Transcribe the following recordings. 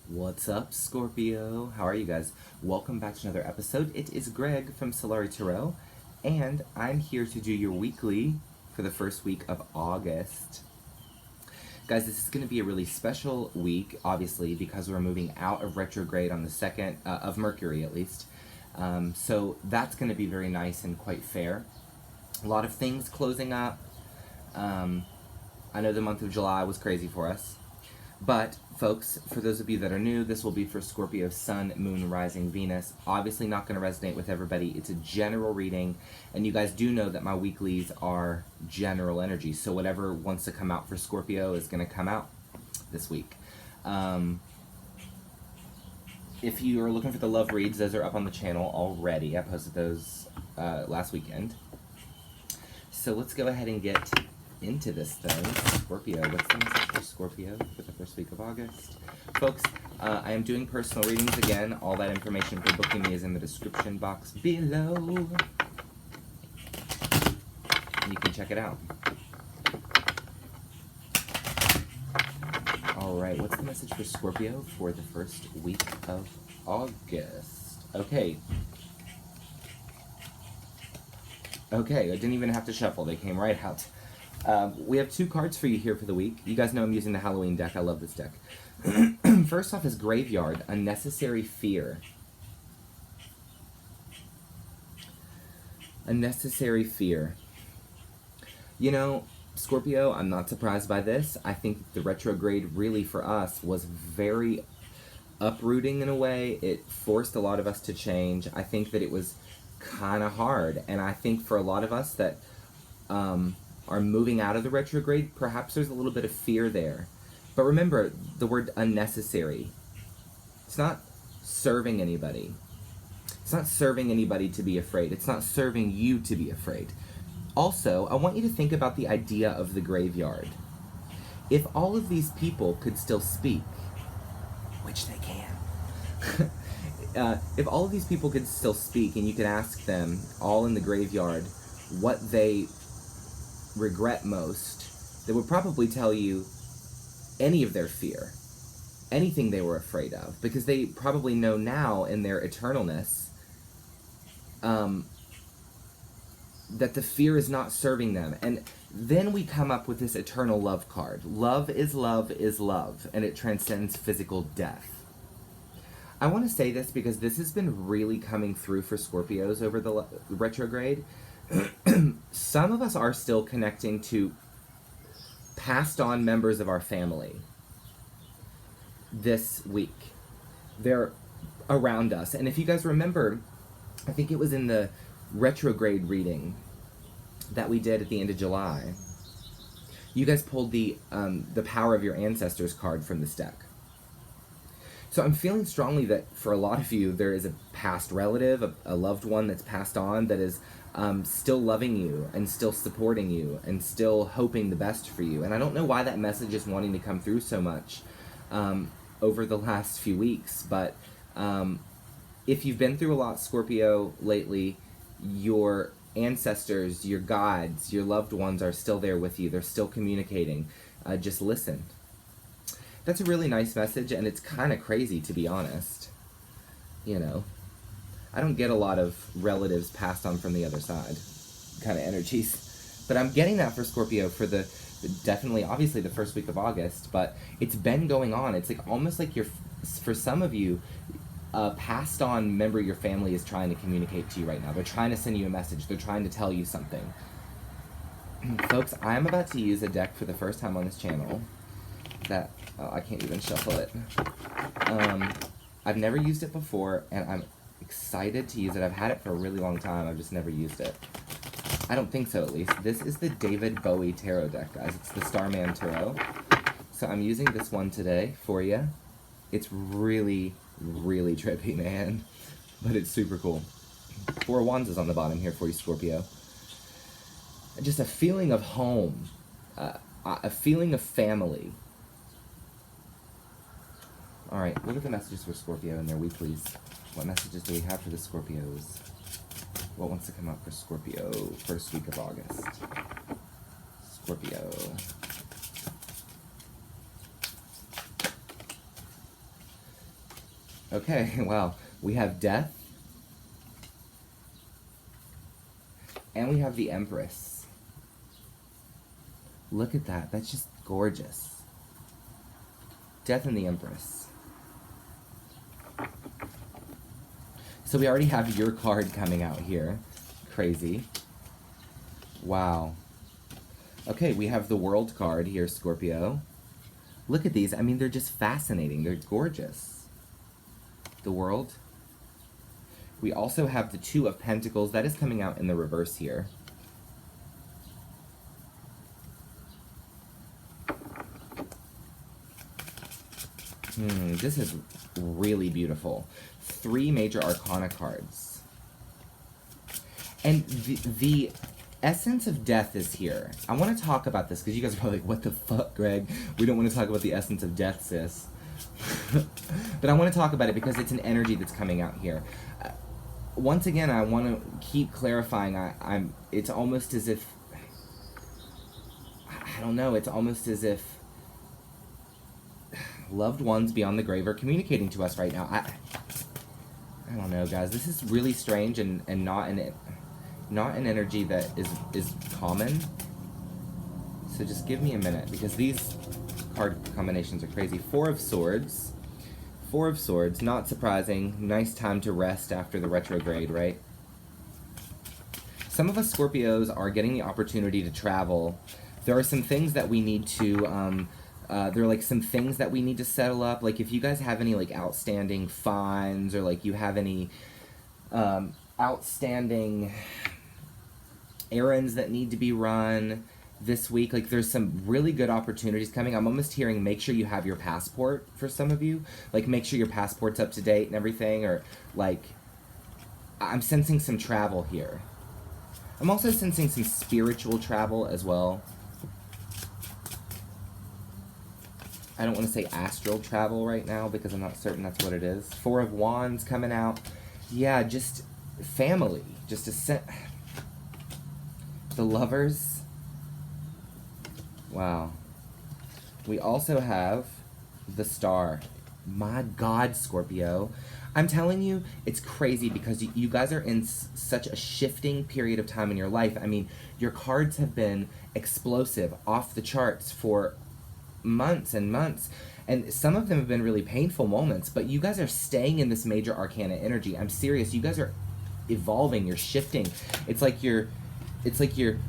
What's up, Scorpio? How are you guys? Welcome back to another episode. It is Greg from Solari Tarot, and I'm here to do your weekly for the first week of August. Guys, this is going to be a really special week, obviously, because we're moving out of retrograde on the 2nd, of Mercury at least. So that's going to be very nice and quite fair. A lot of things closing up. I know the month of July was crazy for us. But, folks, for those of you that are new, this will be for Scorpio Sun, Moon, Rising, Venus. Obviously not going to resonate with everybody. It's a general reading, and you guys do know that my weeklies are general energy, so whatever wants to come out for Scorpio is going to come out this week. If you are looking for the love reads, those are up on the channel already. I posted those last weekend. So let's go ahead and get into this thing. Scorpio, what's the message for Scorpio for the first week of August? Folks, I am doing personal readings again. All that information for booking me is in the description box below. You can check it out. Alright, what's the message for Scorpio for the first week of August? Okay, I didn't even have to shuffle. They came right out. We have two cards for you here for the week. You guys know I'm using the Halloween deck. I love this deck. First off is Graveyard, Unnecessary Fear. Unnecessary Fear. You know, Scorpio, I'm not surprised by this. I think the retrograde really for us was very uprooting in a way. It forced a lot of us to change. I think that it was kind of hard, and I think for a lot of us that are moving out of the retrograde, perhaps there's a little bit of fear there. But remember the word unnecessary. It's not serving anybody. It's not serving anybody to be afraid. It's not serving you to be afraid. Also, I want you to think about the idea of the graveyard. If all of these people could still speak, which they can, if all of these people could still speak and you could ask them, all in the graveyard, what they regret most, they would probably tell you any of their fear, anything they were afraid of, because they probably know now in their eternalness that the fear is not serving them. And then we come up with this eternal love card. Love is love is love, and it transcends physical death. I want to say this because this has been really coming through for Scorpios over the retrograde. Some of us are still connecting to passed on members of our family this week. They're around us. And if you guys remember, I think it was in the retrograde reading that we did at the end of July, you guys pulled the Power of Your Ancestors card from this deck. So I'm feeling strongly that for a lot of you, there is a past relative, a loved one that's passed on that is still loving you and still supporting you and still hoping the best for you. And I don't know why that message is wanting to come through so much over the last few weeks, but if you've been through a lot, Scorpio, lately, your ancestors, your guides, your loved ones are still there with you. They're still communicating. Just listen. That's a really nice message, and it's kind of crazy, to be honest. You know, I don't get a lot of relatives passed on from the other side kind of energies. But I'm getting that for Scorpio for the definitely, obviously, the first week of August. But it's been going on. It's like almost like for some of you, a passed on member of your family is trying to communicate to you right now. They're trying to send you a message. They're trying to tell you something. Folks, I'm about to use a deck for the first time on this channel that, I can't even shuffle it. I've never used it before, and I'm excited to use it. I've had it for a really long time. I've just never used it. I don't think so, at least. This is the David Bowie Tarot deck, guys. It's the Starman Tarot. So I'm using this one today for you. It's really, really trippy, man. But it's super cool. 4 of Wands is on the bottom here for you, Scorpio. Just a feeling of home. A feeling of family. Alright, what are the messages for Scorpio in their weeklies? What messages do we have for the Scorpios? What wants to come up for Scorpio first week of August? Scorpio. Okay, wow. We have death. And we have the Empress. Look at that. That's just gorgeous. Death and the Empress. So we already have your card coming out here. Crazy. Wow. Okay, we have the World card here, Scorpio. Look at these. I mean, they're just fascinating. They're gorgeous. The World. We also have the Two of Pentacles. That is coming out in the reverse here. This is really beautiful. 3 major arcana cards. And the essence of death is here. I want to talk about this because you guys are probably like, what the fuck, Greg? We don't want to talk about the essence of death, sis. But I want to talk about it because it's an energy that's coming out here. Once again, I want to keep clarifying. It's almost as if, I don't know, it's almost as if loved ones beyond the grave are communicating to us right now. I don't know, guys. This is really strange and not an energy that is common. So just give me a minute because these card combinations are crazy. 4 of Swords. 4 of Swords, not surprising. Nice time to rest after the retrograde, right? Some of us Scorpios are getting the opportunity to travel. There are some things that we need to, there are like some things that we need to settle up. Like if you guys have any like outstanding fines or like you have any outstanding errands that need to be run this week, like there's some really good opportunities coming. I'm almost hearing make sure you have your passport for some of you. Like make sure your passport's up to date and everything, or like I'm sensing some travel here. I'm also sensing some spiritual travel as well. I don't want to say astral travel right now because I'm not certain that's what it is. 4 of Wands coming out. Yeah, just family. Just the Lovers. Wow. We also have the Star. My God, Scorpio. I'm telling you, it's crazy because you guys are in such a shifting period of time in your life. I mean, your cards have been explosive, off the charts for months and months. And some of them have been really painful moments, but you guys are staying in this major arcana energy. I'm serious. You guys are evolving. You're shifting. It's like your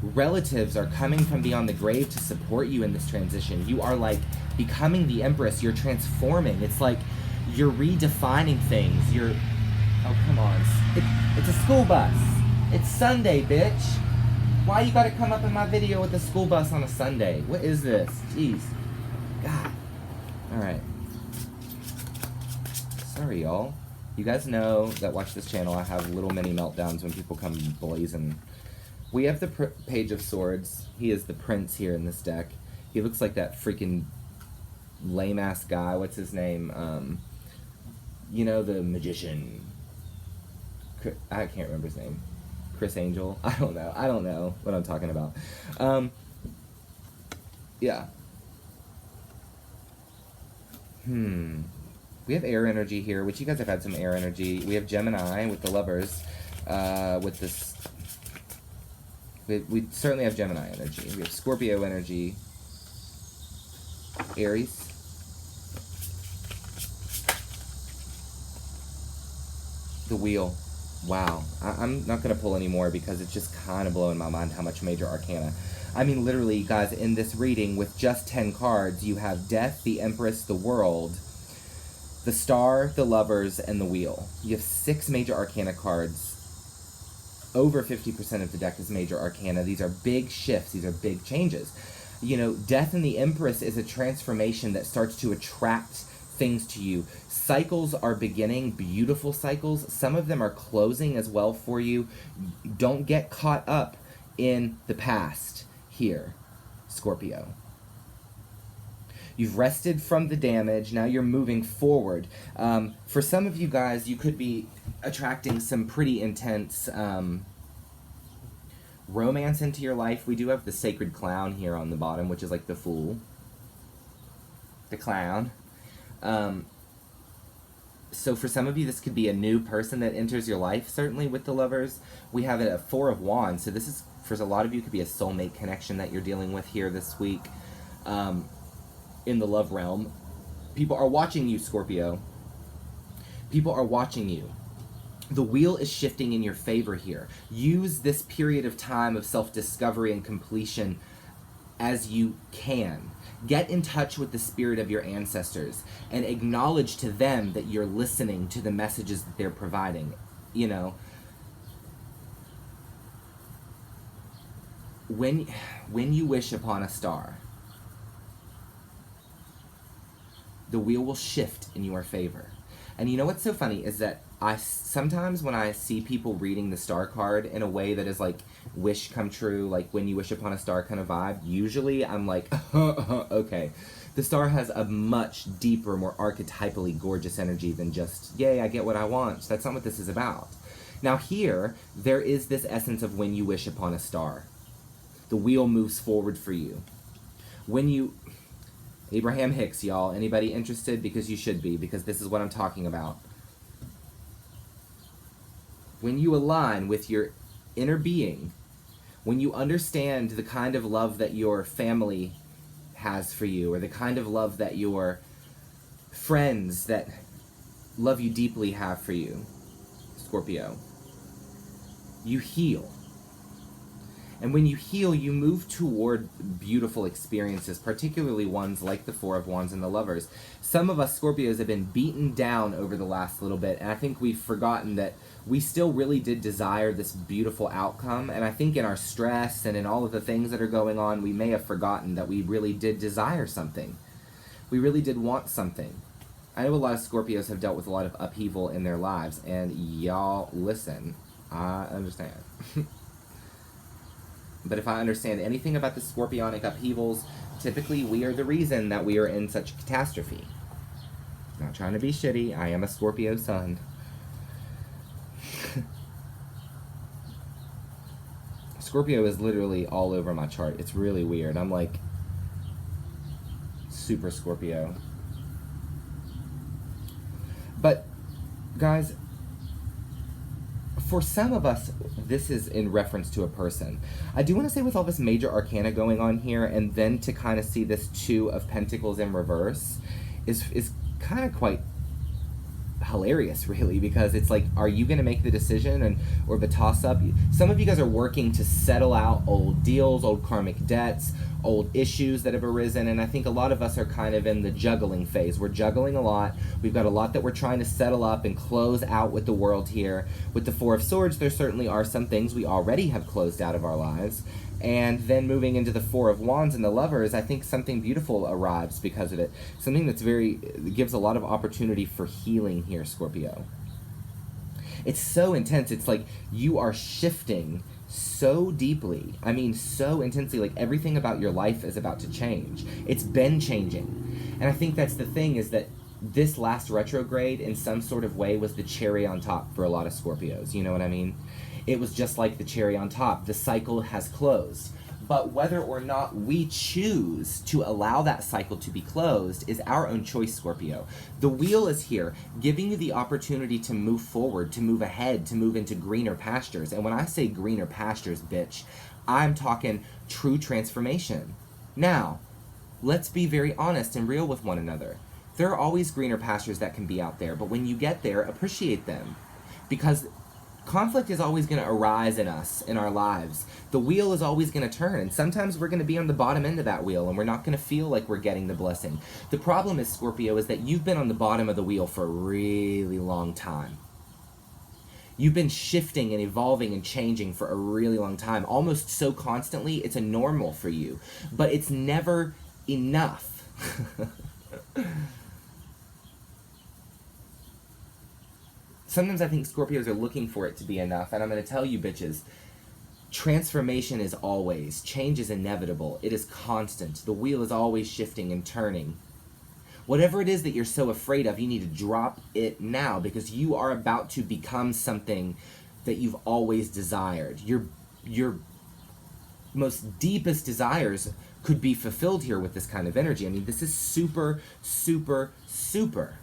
relatives are coming from beyond the grave to support you in this transition. You are like becoming the Empress. You're transforming. It's like you're redefining things. Oh, come on. It's a school bus. It's Sunday, bitch. Why you gotta come up in my video with a school bus on a Sunday? What is this? Jeez. God. Alright. Sorry, y'all. You guys know that watch this channel, I have little mini meltdowns when people come blazing. We have the Page of Swords. He is the prince here in this deck. He looks like that freaking lame-ass guy. What's his name? You know, the magician. I can't remember his name. Chris Angel? I don't know what I'm talking about. Yeah. We have air energy here, which you guys have had some air energy. We have Gemini with the Lovers. With this... We certainly have Gemini energy. We have Scorpio energy. Aries. The Wheel. Wow. I'm not going to pull any more because it's just kind of blowing my mind how much major arcana. I mean, literally, guys, in this reading, with just 10 cards, you have Death, the Empress, the World, the Star, the Lovers, and the Wheel. You have 6 major arcana cards. Over 50% of the deck is major arcana. These are big shifts. These are big changes. You know, Death and the Empress is a transformation that starts to attract things to you. Cycles are beginning, beautiful cycles. Some of them are closing as well for you. Don't get caught up in the past here, Scorpio. You've rested from the damage. Now you're moving forward. For some of you guys, you could be attracting some pretty intense romance into your life. We do have the Sacred Clown here on the bottom, which is like the Fool. The Clown. So for some of you, this could be a new person that enters your life, certainly with the Lovers. We have a Four of Wands, so this is, for a lot of you, could be a soulmate connection that you're dealing with here this week in the love realm. People are watching you, Scorpio. People are watching you. The wheel is shifting in your favor here. Use this period of time of self-discovery and completion as you can. Get in touch with the spirit of your ancestors and acknowledge to them that you're listening to the messages that they're providing. You know, when you wish upon a star, the wheel will shift in your favor. And you know what's so funny is that sometimes when I see people reading the star card in a way that is like wish come true, like when you wish upon a star kind of vibe, usually I'm like, okay. The star has a much deeper, more archetypally gorgeous energy than just, yay, I get what I want. That's not what this is about. Now here, there is this essence of when you wish upon a star. The wheel moves forward for you. When you... Abraham Hicks, y'all. Anybody interested? Because you should be, because this is what I'm talking about. When you align with your inner being, when you understand the kind of love that your family has for you, or the kind of love that your friends that love you deeply have for you, Scorpio, you heal. And when you heal, you move toward beautiful experiences, particularly ones like the Four of Wands and the Lovers. Some of us Scorpios have been beaten down over the last little bit, and I think we've forgotten that we still really did desire this beautiful outcome. And I think in our stress and in all of the things that are going on, we may have forgotten that we really did desire something. We really did want something. I know a lot of Scorpios have dealt with a lot of upheaval in their lives, and y'all, listen, I understand. But if I understand anything about the scorpionic upheavals, typically we are the reason that we are in such catastrophe. Not trying to be shitty, I am a Scorpio sun. Scorpio is literally all over my chart. It's really weird. I'm like super Scorpio. But guys, for some of us, this is in reference to a person. I do want to say, with all this major arcana going on here, and then to kind of see this Two of Pentacles in reverse is kind of quite hilarious, really, because it's like, are you going to make the decision or the toss-up? Some of you guys are working to settle out old deals, old karmic debts, old issues that have arisen, and I think a lot of us are kind of in the juggling phase. We're juggling a lot. We've got a lot that we're trying to settle up and close out with the world here. With the Four of Swords, there certainly are some things we already have closed out of our lives. And then moving into the Four of Wands and the Lovers, I think something beautiful arrives because of it. Something that's gives a lot of opportunity for healing here, Scorpio. It's so intense. It's like you are shifting so deeply. I mean, so intensely. Like everything about your life is about to change. It's been changing. And I think that's the thing, is that this last retrograde in some sort of way was the cherry on top for a lot of Scorpios. You know what I mean? It was just like the cherry on top. The cycle has closed. But whether or not we choose to allow that cycle to be closed is our own choice, Scorpio. The wheel is here, giving you the opportunity to move forward, to move ahead, to move into greener pastures. And when I say greener pastures, bitch, I'm talking true transformation. Now, let's be very honest and real with one another. There are always greener pastures that can be out there, but when you get there, appreciate them. Because conflict is always going to arise in us, in our lives. The wheel is always going to turn, and sometimes we're going to be on the bottom end of that wheel, and we're not going to feel like we're getting the blessing. The problem is, Scorpio, is that you've been on the bottom of the wheel for a really long time. You've been shifting and evolving and changing for a really long time, almost so constantly, it's a normal for you. But it's never enough. Sometimes I think Scorpios are looking for it to be enough, and I'm going to tell you, bitches, transformation is always, change is inevitable, it is constant, the wheel is always shifting and turning. Whatever it is that you're so afraid of, you need to drop it now, because you are about to become something that you've always desired. Your most deepest desires could be fulfilled here with this kind of energy. I mean, this is super, super, super.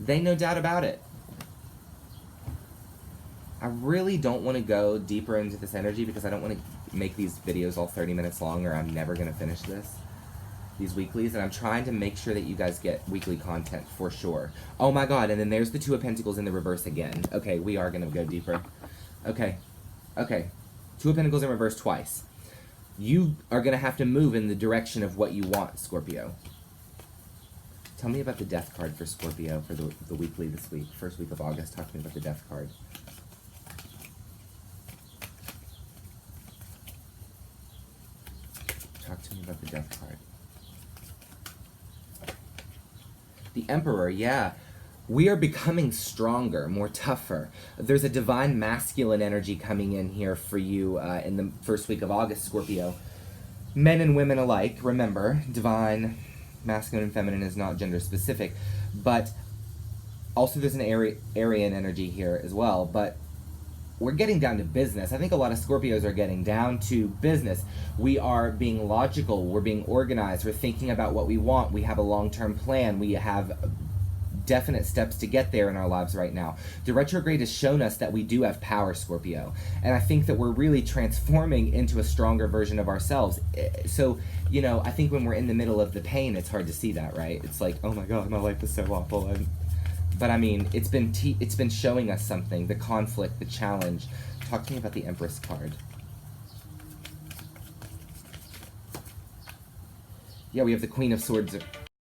They no doubt about it. I really don't want to go deeper into this energy because I don't want to make these videos all 30 minutes long, or I'm never going to finish these weeklies, and I'm trying to make sure that you guys get weekly content for sure. Oh my god, and then there's the Two of Pentacles in the reverse again. Okay, we are going to go deeper. Okay. Two of Pentacles in reverse twice. You are going to have to move in the direction of what you want, Scorpio. Tell me about the Death card for Scorpio for the weekly this week, first week of August. Talk to me about the Death card. Talk to me about the Death card. The Emperor, yeah. We are becoming stronger, more tougher. There's a divine masculine energy coming in here for you in the first week of August, Scorpio. Men and women alike, remember, divine, masculine and feminine is not gender specific, but also there's an Aryan energy here as well, but we're getting down to business. I think a lot of Scorpios are getting down to business. We are being logical, we're being organized, we're thinking about what we want, we have a long-term plan, we have definite steps to get there in our lives right now. The retrograde has shown us that we do have power, Scorpio, and I think that we're really transforming into a stronger version of ourselves. So, you know, I think when we're in the middle of the pain, it's hard to see that, right? It's like, oh my god, my life is so awful. But I mean, it's been showing us something, the conflict, the challenge. Talk to me about the Empress card. Yeah, we have the Queen of Swords